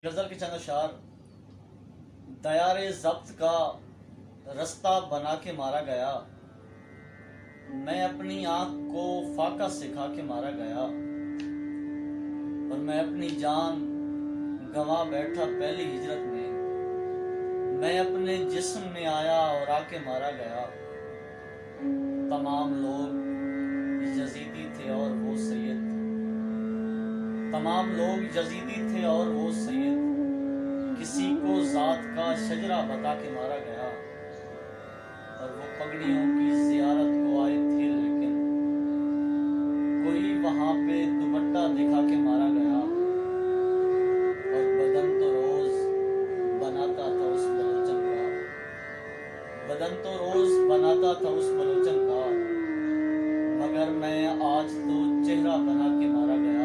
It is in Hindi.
गज़ल के चंद अशार। दयार ज़ब्त का रस्ता बना के मारा गया, मैं अपनी आँख को फाका सिखा के मारा गया, और मैं अपनी जान गंवा बैठा पहली हिजरत में, मैं अपने जिस्म में आया और आके मारा गया। तमाम लोग यजीदी थे और वो सैयद, तमाम लोग यजीदी थे और वो सैयद, किसी को ज़ात का शजरा बता के मारा गया, और वो पगड़ियों की ज़ियारत को आए थे, लेकिन कोई वहाँ पे दुपट्टा दिखा के मारा गया, और बदन तो रोज़ बनाता था उस बलोचन का, बदन तो रोज़ बनाता था उस बलोचन का, मगर मैं आज तो चेहरा बना के मारा गया।